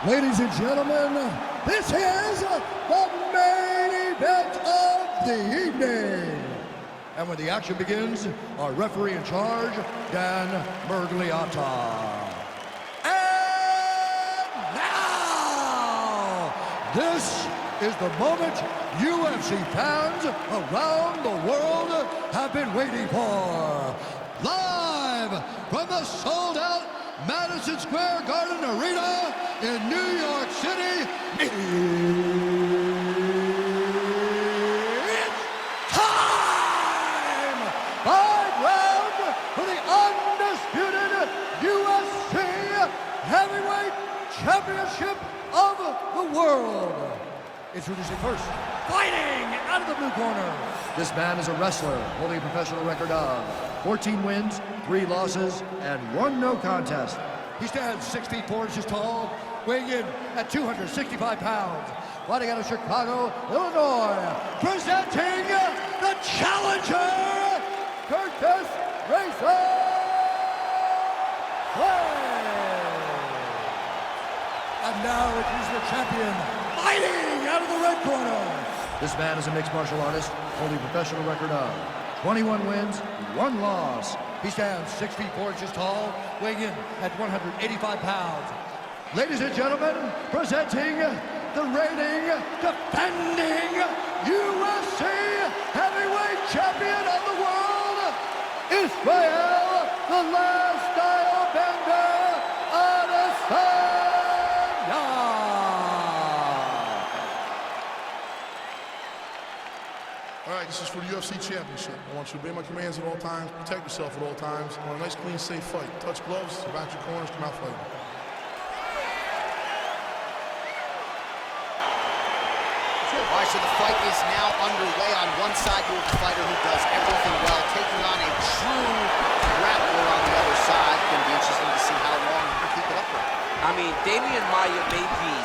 Ladies and gentlemen, this is the main event of the evening. And when the action begins, our referee in charge, Dan Mergliata. And now, this is the moment UFC fans around the world have been waiting for. Live from the sold-out Madison Square Garden Arena in New York City, it's time! 5 rounds for the undisputed UFC Heavyweight Championship of the world. Introducing first, fighting out of the blue corner. This man is a wrestler holding a professional record of 14 wins, 3 losses, and 1 no contest. He stands 6 feet 4 inches tall, weighing in at 265 pounds. Fighting out of Chicago, Illinois, presenting the challenger, Curtis Racer Blaydes. And now introducing the champion, fighting out of the red corner. This man is a mixed martial artist, holding a professional record of 21 wins, 1 loss. He stands 6 feet 4 inches tall, weighing in at 185 pounds. Ladies and gentlemen, presenting the reigning, defending UFC heavyweight champion of the world, Israel, the last style bender, Adesanya. All right, this is for the UFC Championship. I want you to obey my commands at all times, protect yourself at all times. I want a nice, clean, safe fight. Touch gloves, back your corners, come out fighting. All right, so the fight is now underway. On one side, you have a fighter who does everything well, taking on a true grappler on the other side. It's going to be interesting to see how long he can keep it up with. I mean, Damian Maia may be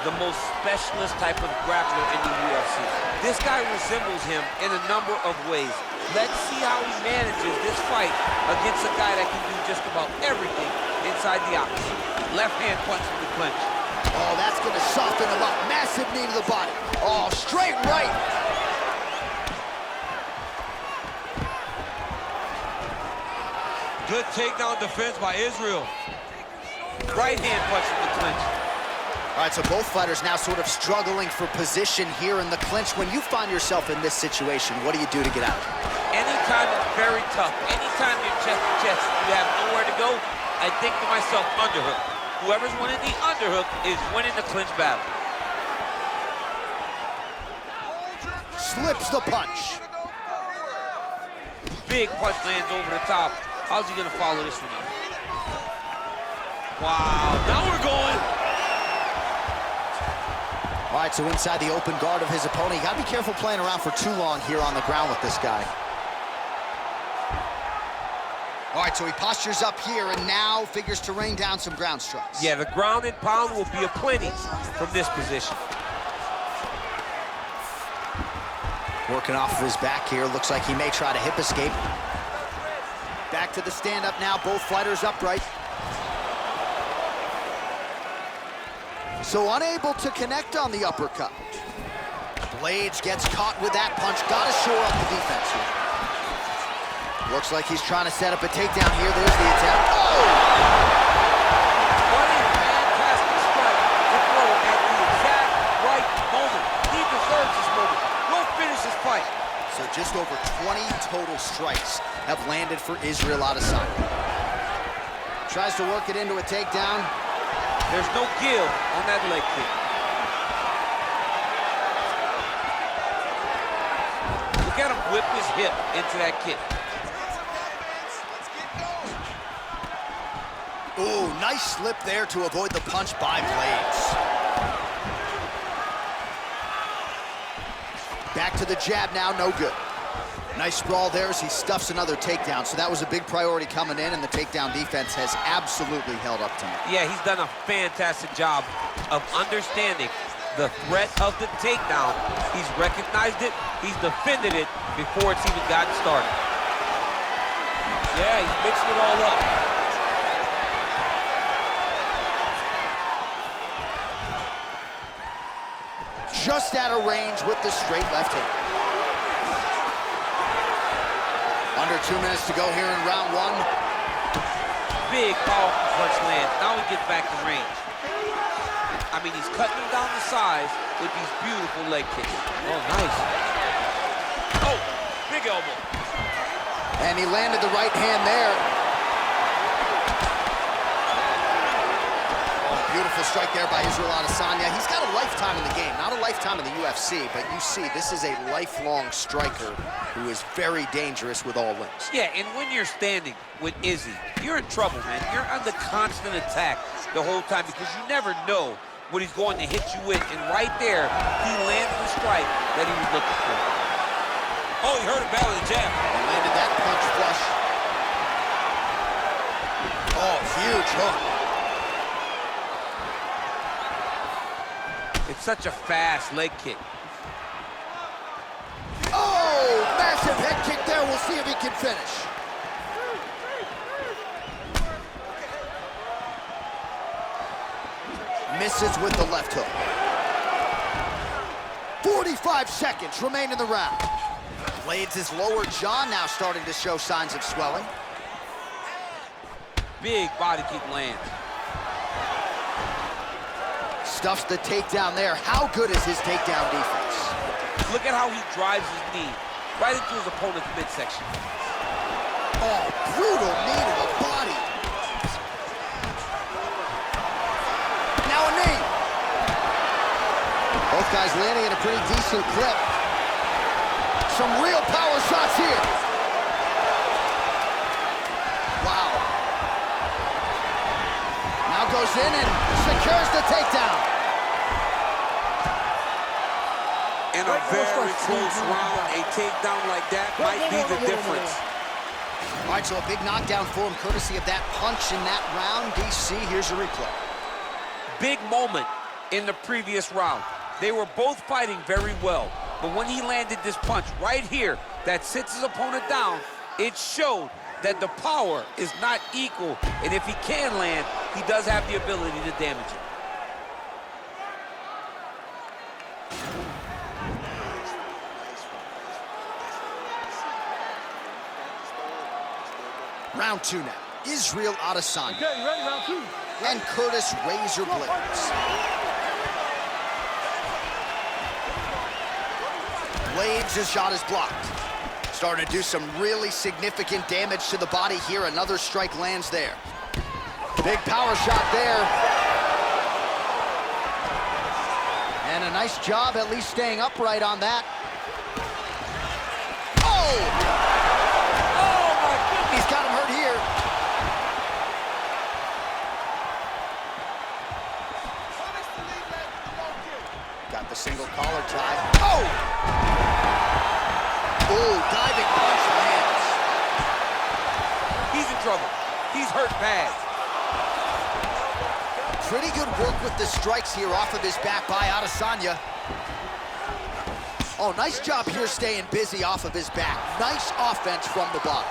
the most specialist type of grappler in the UFC. This guy resembles him in a number of ways. Let's see how he manages this fight against a guy that can do just about everything inside the octagon. Left hand punch to the clinch. Oh, that's going to soften him up. Massive knee to the body. Oh, straight right. Good takedown defense by Israel. Right hand punch to the clinch. All right, so both fighters now sort of struggling for position here in the clinch. When you find yourself in this situation, what do you do to get out? Anytime it's very tough, anytime you're chest to chest, you have nowhere to go, I think to myself, underhook. Whoever's winning the underhook is winning the clinch battle. Slips the punch. Big punch lands over the top. How's he gonna follow this one up? Wow, now we're going. All right, so inside the open guard of his opponent, you gotta be careful playing around for too long here on the ground with this guy. All right, so he postures up here and now figures to rain down some ground strikes. Yeah, the ground and pound will be aplenty from this position. Working off of his back here, looks like he may try to hip escape. Back to the stand-up now, both fighters upright. So unable to connect on the uppercut. Blaydes gets caught with that punch. Gotta shore up the defense here. Looks like he's trying to set up a takedown here. There's the attempt. Oh! What a fantastic strike to throw at the exact right moment. He deserves this moment. We'll finish this fight. So just over 20 total strikes have landed for Israel Adesanya. Tries to work it into a takedown. There's no give on that leg kick. Look at him whip his hip into that kick. Ooh, nice slip there to avoid the punch by Blaydes. Back to the jab now, no good. Nice sprawl there as he stuffs another takedown. So that was a big priority coming in, and the takedown defense has absolutely held up tonight. Yeah, he's done a fantastic job of understanding the threat of the takedown. He's recognized it, he's defended it before it's even gotten started. Yeah, he's mixing it all up. just out of range with the straight left hand. Under 2 minutes to go here in round one. Big, powerful punch lands. Now he gets back in range. I mean, he's cutting him down the sides with these beautiful leg kicks. Oh, nice. Oh, big elbow. And he landed the right hand there. Oh, beautiful strike there by Israel Adesanya. He's got a lifetime in the game, not a lifetime in the UFC, but you see, this is a lifelong striker who is very dangerous with all limbs. Yeah, and when you're standing with Izzy, you're in trouble, man. You're under constant attack the whole time because you never know what he's going to hit you with. And right there, he landed the strike that he was looking for. Oh, he heard a bell in the jab. He landed that punch flush. Oh, huge hook. It's such a fast leg kick. Oh, massive head kick there. We'll see if he can finish. Misses with the left hook. 45 seconds remain in the round. Blaydes' lower jaw now starting to show signs of swelling. Big body kick lands. Stuffs the takedown there. How good is his takedown defense? Look at how he drives his knee right into his opponent's midsection. Oh, brutal knee to the body. Now a knee. Both guys landing at a pretty decent clip. Some real power shots here. Wow. Now goes in and secures the takedown. In a very close round, a takedown like that might be the difference. All right, so a big knockdown for him, courtesy of that punch in that round. DC, here's a replay. Big moment in the previous round. They were both fighting very well, but when he landed this punch right here that sits his opponent down, it showed that the power is not equal, and if he can land, he does have the ability to damage it. Round two now. Israel Adesanya. Okay, you ready? Round two. And Curtis Razor Blaydes. Blaydes' shot is blocked. Starting to do some really significant damage to the body here. Another strike lands there. Big power shot there. And a nice job at least staying upright on that. Oh! He's got him hurt here. Got the single collar tie. Oh! Oh, diving punch lands. He's in trouble. He's hurt bad. Pretty good work with the strikes here off of his back by Adesanya. Oh, nice job here staying busy off of his back. Nice offense from the bottom.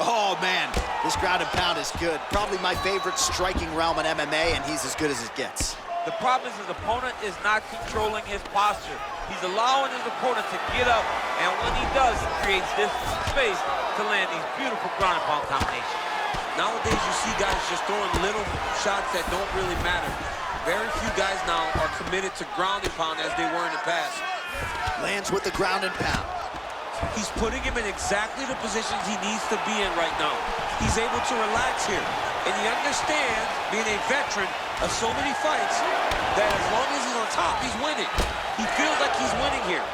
Oh, man, this ground and pound is good. Probably my favorite striking realm in MMA, and he's as good as it gets. The problem is his opponent is not controlling his posture. He's allowing his opponent to get up, and when he does, he creates this space to land these beautiful ground and pound combinations. Nowadays, you see guys just throwing little shots that don't really matter. Very few guys now are committed to ground and pound as they were in the past. Lands with the ground and pound. He's putting him in exactly the positions he needs to be in right now. He's able to relax here. And he understands, being a veteran of so many fights, that as long as he's on top, he's winning. He feels like he's winning here.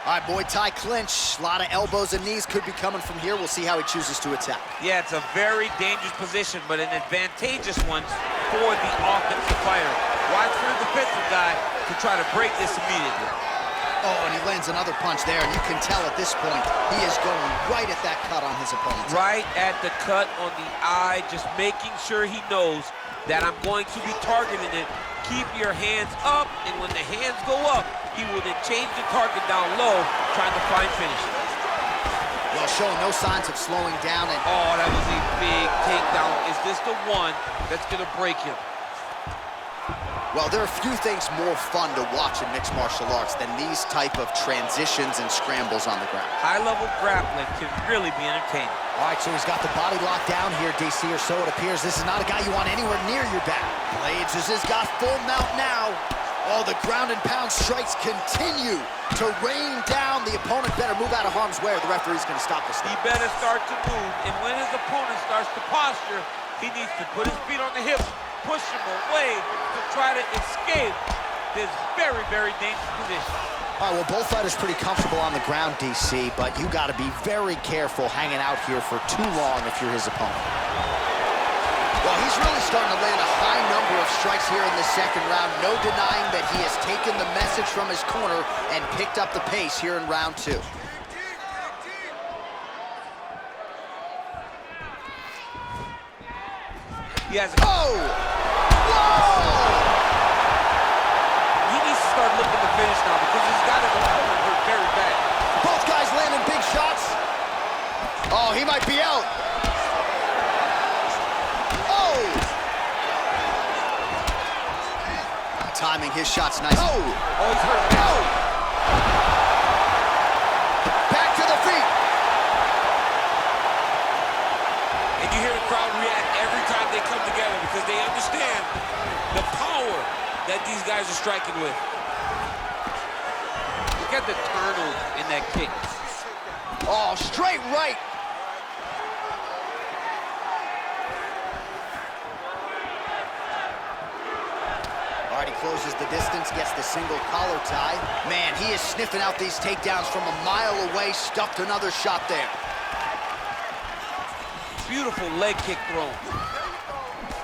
All right, Muay Thai clinch. A lot of elbows and knees could be coming from here. We'll see how he chooses to attack. Yeah, it's a very dangerous position, but an advantageous one for the offensive fighter. Watch for the defensive guy to try to break this immediately. Oh, and he lands another punch there, and you can tell at this point, he is going right at that cut on his opponent. Right at the cut on the eye, just making sure he knows that I'm going to be targeting it. Keep your hands up, and when the hands go up, he will then change the target down low, trying to find finishes. Well, showing no signs of slowing down. And oh, that was a big takedown. Is this the one that's going to break him? Well, there are few things more fun to watch in mixed martial arts than these type of transitions and scrambles on the ground. High-level grappling can really be entertaining. All right, so he's got the body locked down here, DC, or so it appears. This is not a guy you want anywhere near your back. Blaydes has got full mount now. Oh, the ground and pound strikes continue to rain down. The opponent better move out of harm's way or the referee's going to stop this. He better start to move, and when his opponent starts to posture, he needs to put his feet on the hips, push him away to try to escape this very, very dangerous position. All right, well, both fighters pretty comfortable on the ground, DC, but you got to be very careful hanging out here for too long if you're his opponent. Well, he's really starting to land a high number of strikes here in the second round. No denying that he has taken the message from his corner and picked up the pace here in round 2. He has a... Oh! Whoa! He needs to start looking to finish now because he's got his opponent hurt very bad. Both guys landing big shots. Oh, he might be out. Timing his shots nice. Oh! Oh, he's hurt. Oh! Back to the feet. And you hear the crowd react every time they come together because they understand the power that these guys are striking with. Look at the turnover in that kick. Oh, straight right. All right, he closes the distance, gets the single collar tie. Man, he is sniffing out these takedowns from a mile away, stuffed another shot there. Beautiful leg kick thrown.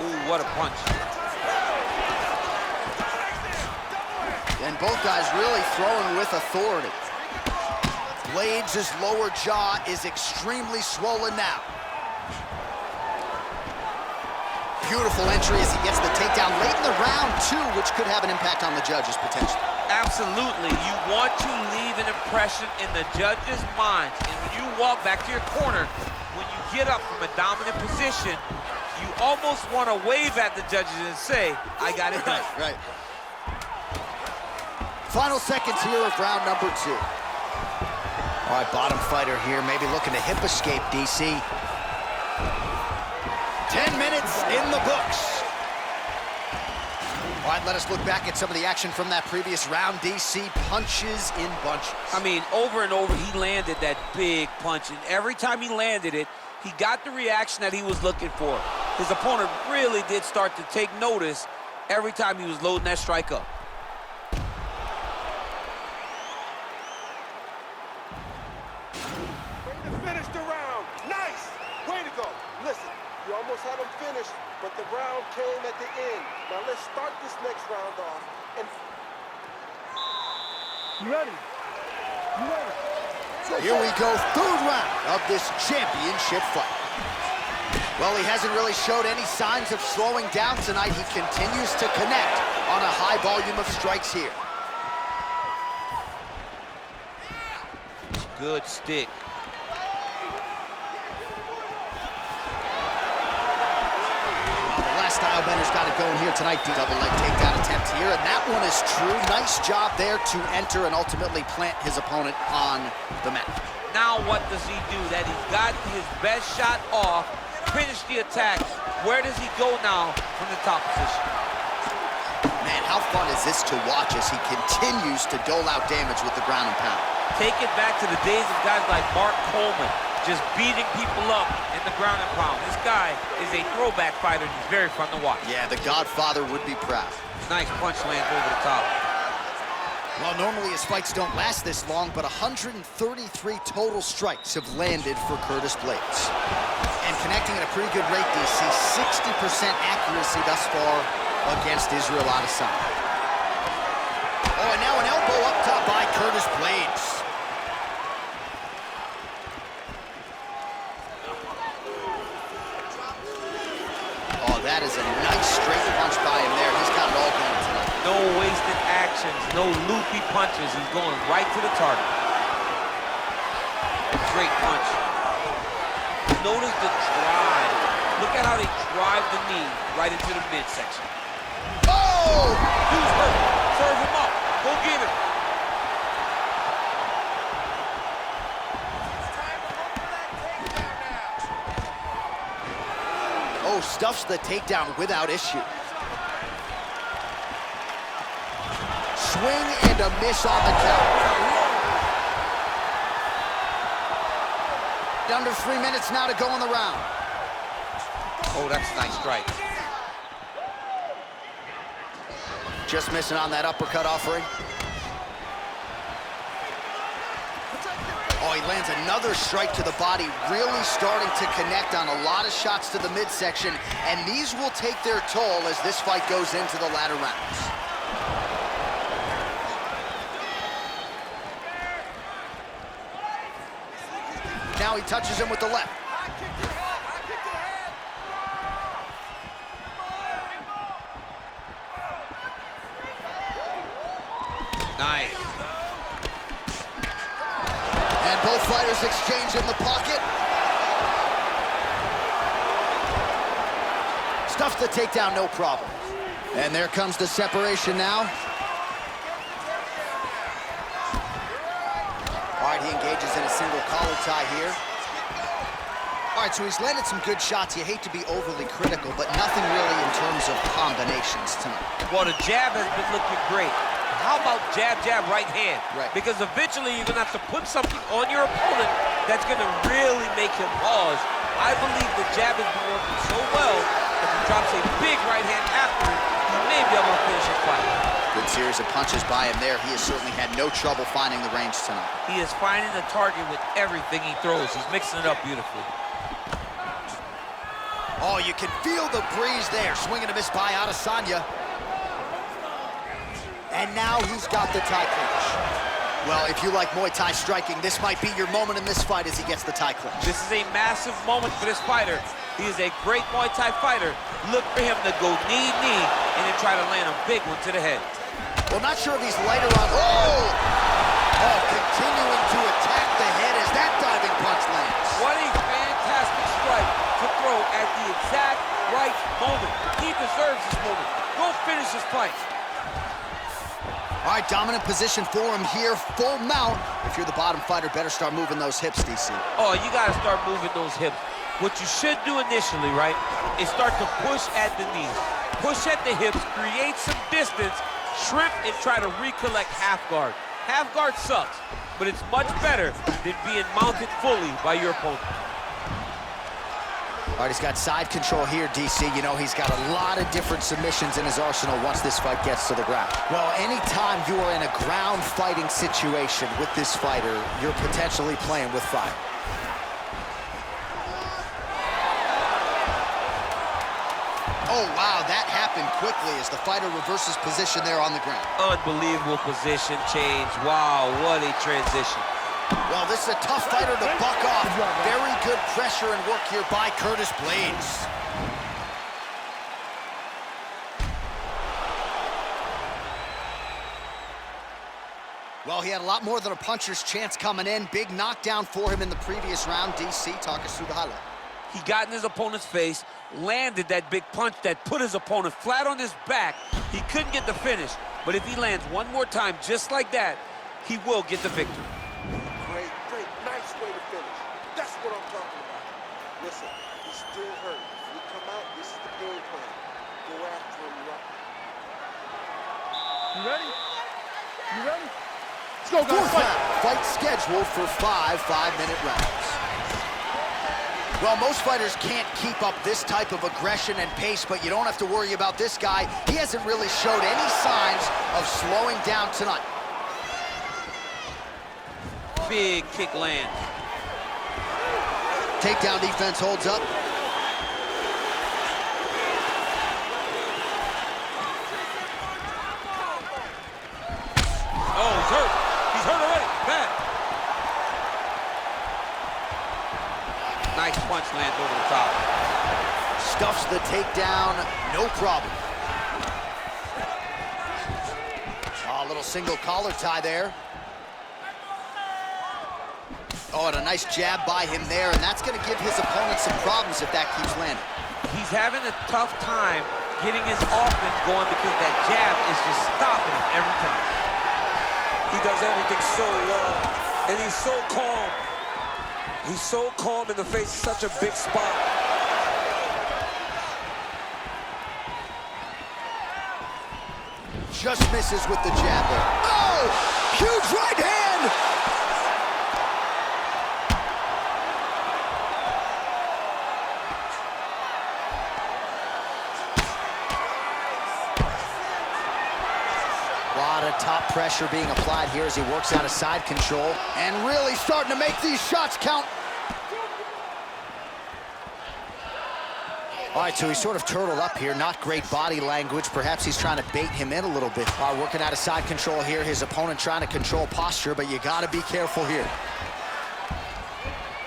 Ooh, what a punch. And both guys really throwing with authority. Blaydes' lower jaw is extremely swollen now. Beautiful entry as he gets the takedown late in the round, too, which could have an impact on the judges, potentially. Absolutely. You want to leave an impression in the judge's mind. And when you walk back to your corner, when you get up from a dominant position, you almost want to wave at the judges and say, I got it done. Right. Final seconds here of round number 2. All right, bottom fighter here, maybe looking to hip escape, DC. 10 minutes in the books. All right, let us look back at some of the action from that previous round. DC punches in bunches. I mean, over and over, he landed that big punch, and every time he landed it, he got the reaction that he was looking for. His opponent really did start to take notice every time he was loading that strike up. Way to finish the round. Nice. Way to go. Listen, you almost had him finished, but the round came at the end. Now let's start this next round off. And You ready? You ready? Here we go, third round of this championship fight. Well, he hasn't really showed any signs of slowing down tonight. He continues to connect on a high volume of strikes here. Good stick. The last style-bender's got it going here tonight. Double leg takedown attempt here, and that one is true. Nice job there to enter and ultimately plant his opponent on the mat. Now what does he do? That he's got his best shot off, finish the attack. Where does he go now from the top position? Man, how fun is this to watch as he continues to dole out damage with the ground and pound? Take it back to the days of guys like Mark Coleman, just beating people up in the ground and pound. This guy is a throwback fighter, and he's very fun to watch. Yeah, the Godfather would be proud. Nice punch lands over the top. Well, normally his fights don't last this long, but 133 total strikes have landed for Curtis Blaydes. And connecting at a pretty good rate, DC, 60% accuracy thus far against Israel Adesanya. Oh, and now an elbow up top by Curtis Blaydes. Oh, that is a nice straight punch by him there. He's got it all going tonight. No wasted actions, no loopy punches. He's going right to the target. Great punch. Notice the drive. Look at how they drive the knee right into the midsection. Oh! Oh! Dude's hurt. Serve him up. Go get him. Oh, stuffs the takedown without issue. Swing and a miss on the count. Under 3 minutes now to go in the round. Oh, that's a nice strike. Just missing on that uppercut offering. Oh, he lands another strike to the body, really starting to connect on a lot of shots to the midsection, and these will take their toll as this fight goes into the latter rounds. Now he touches him with the left. Nice. And both fighters exchange in the pocket. Stuffs the takedown, no problem. And there comes the separation now. All right, he engages in a single collar tie here. All right, so he's landed some good shots. You hate to be overly critical, but nothing really in terms of combinations tonight. Well, the jab has been looking great. How about jab, jab, right hand? Right. Because eventually you're going to have to put something on your opponent that's going to really make him pause. I believe the jab has been working so well that if he drops a big right hand after it, he may be able to finish his fight. Good series of punches by him there. He has certainly had no trouble finding the range tonight. He is finding the target with everything he throws. He's mixing it up beautifully. Oh, you can feel the breeze there. Swing and a miss by Adesanya. And now he's got the tie clinch. Well, if you like Muay Thai striking, this might be your moment in this fight as he gets the tie clinch. This is a massive moment for this fighter. He is a great Muay Thai fighter. Look for him to go knee, and then try to land a big one to the head. Well, not sure if he's lighter on. Oh! Oh, continuing to attack the head as that diving punch lands. What a fantastic strike to throw at the exact right moment. He deserves this moment. Go finish his fight. All right, dominant position for him here, full mount. If you're the bottom fighter, better start moving those hips, DC. Oh, you gotta start moving those hips. What you should do initially, right, is start to push at the knees. Push at the hips, create some distance, shrimp, and try to recollect half guard. Half guard sucks, but it's much better than being mounted fully by your opponent. All right, he's got side control here, DC. You know, he's got a lot of different submissions in his arsenal once this fight gets to the ground. Well, anytime you are in a ground fighting situation with this fighter, you're potentially playing with fire. Oh, wow, that happened quickly as the fighter reverses position there on the ground. Unbelievable position change. Wow, what a transition. Well, this is a tough fighter to buck off. Very good pressure and work here by Curtis Blaydes. Well, he had a lot more than a puncher's chance coming in. Big knockdown for him in the previous round. DC, talk us through the highlight. He got in his opponent's face, landed that big punch that put his opponent flat on his back. He couldn't get the finish, but if he lands one more time just like that, he will get the victory. Great, nice way to finish. That's what I'm talking about. Listen, he's still hurt. When you come out, this is the game plan. Go after him, right? You ready? You ready? Let's go, guys. Fight scheduled for 5 5-minute rounds. Well, most fighters can't keep up this type of aggression and pace, but you don't have to worry about this guy. He hasn't really showed any signs of slowing down tonight. Big kick land. Takedown defense holds up. Oh, he's hurt. He's hurt already. Bad. Nice punch lands over the top. Stuffs the takedown, no problem. Oh, a little single collar tie there. Oh, and a nice jab by him there, and that's going to give his opponent some problems if that keeps landing. He's having a tough time getting his offense going because that jab is just stopping him every time. He does everything so well, and he's so calm. He's so calm in the face of such a big spot. Just misses with the jab there. Oh, huge right hand! A lot of top pressure being applied here as he works out of side control and really starting to make these shots count. All right, so he's sort of turtled up here. Not great body language. Perhaps he's trying to bait him in a little bit. All right, working out of side control here. His opponent trying to control posture, but you got to be careful here.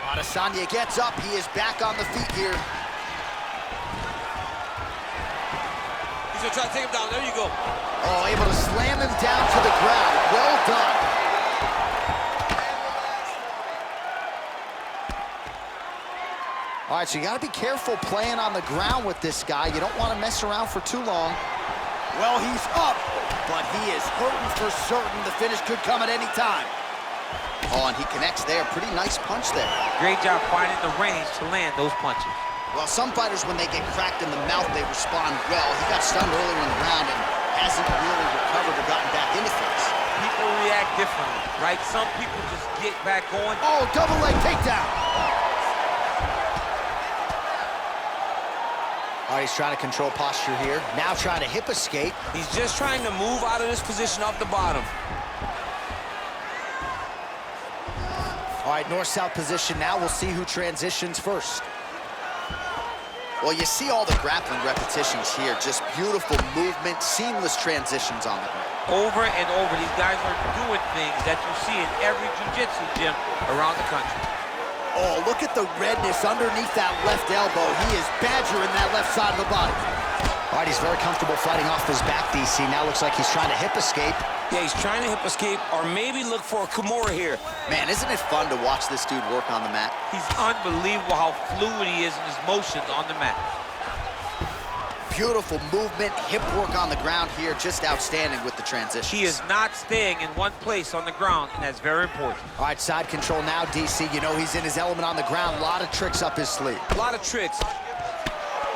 Adesanya gets up. He is back on the feet here. He's gonna try to take him down. There you go. Oh, able to slam him down to the ground. Well done. All right, so you got to be careful playing on the ground with this guy. You don't want to mess around for too long. Well, he's up, but he is hurting for certain. The finish could come at any time. Oh, and he connects there. Pretty nice punch there. Great job finding the range to land those punches. Well, some fighters, when they get cracked in the mouth, they respond well. He got stunned earlier in the round and hasn't really recovered or gotten back into things. People react differently, right? Some people just get back going. Oh, double leg takedown. All right, he's trying to control posture here. Now trying to hip escape. He's just trying to move out of this position off the bottom. All right, north-south position now. We'll see who transitions first. Well, you see all the grappling repetitions here. Just beautiful movement, seamless transitions on the ground. Over and over, these guys are doing things that you see in every jiu-jitsu gym around the country. Oh, look at the redness underneath that left elbow. He is badgering that left side of the body. All right, he's very comfortable fighting off his back, DC. Now looks like he's trying to hip escape. Yeah, he's trying to hip escape or maybe look for a Kimura here. Man, isn't it fun to watch this dude work on the mat? He's unbelievable how fluid he is in his motions on the mat. Beautiful movement, hip work on the ground here, just outstanding with the transition. He is not staying in one place on the ground, and that's very important. All right, side control now, DC. You know he's in his element on the ground. A lot of tricks up his sleeve. A lot of tricks.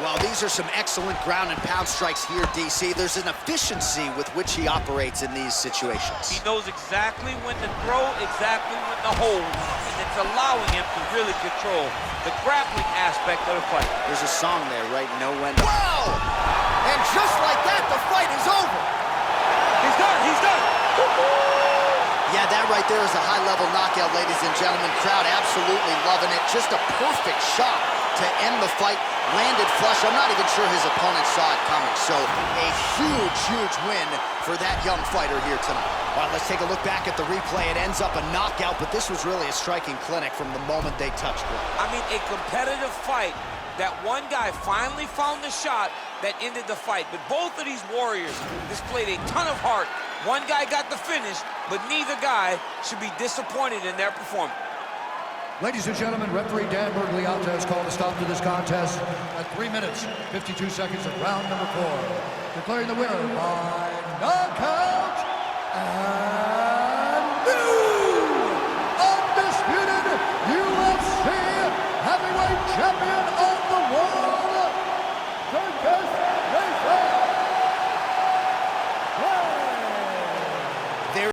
Well, these are some excellent ground and pound strikes here, DC. There's an efficiency with which he operates in these situations. He knows exactly when to throw, exactly when to hold, and it's allowing him to really control the grappling aspect of the fight. There's a song there, right? Know when to... Wow! And just like that, the fight is over. He's done, he's done. Yeah, that right there is a high-level knockout, ladies and gentlemen. Crowd absolutely loving it. Just a perfect shot to end the fight. Landed flush. I'm not even sure his opponent saw it coming. So a huge, huge win for that young fighter here tonight. All right, let's take a look back at the replay. It ends up a knockout, but this was really a striking clinic from the moment they touched it. I mean, a competitive fight that one guy finally found the shot that ended the fight. But both of these warriors displayed a ton of heart. One guy got the finish, but neither guy should be disappointed in their performance. Ladies and gentlemen, referee Dan Bergliata has called a stop to this contest at 3 minutes, 52 seconds of round number 4. Declaring the winner by knockout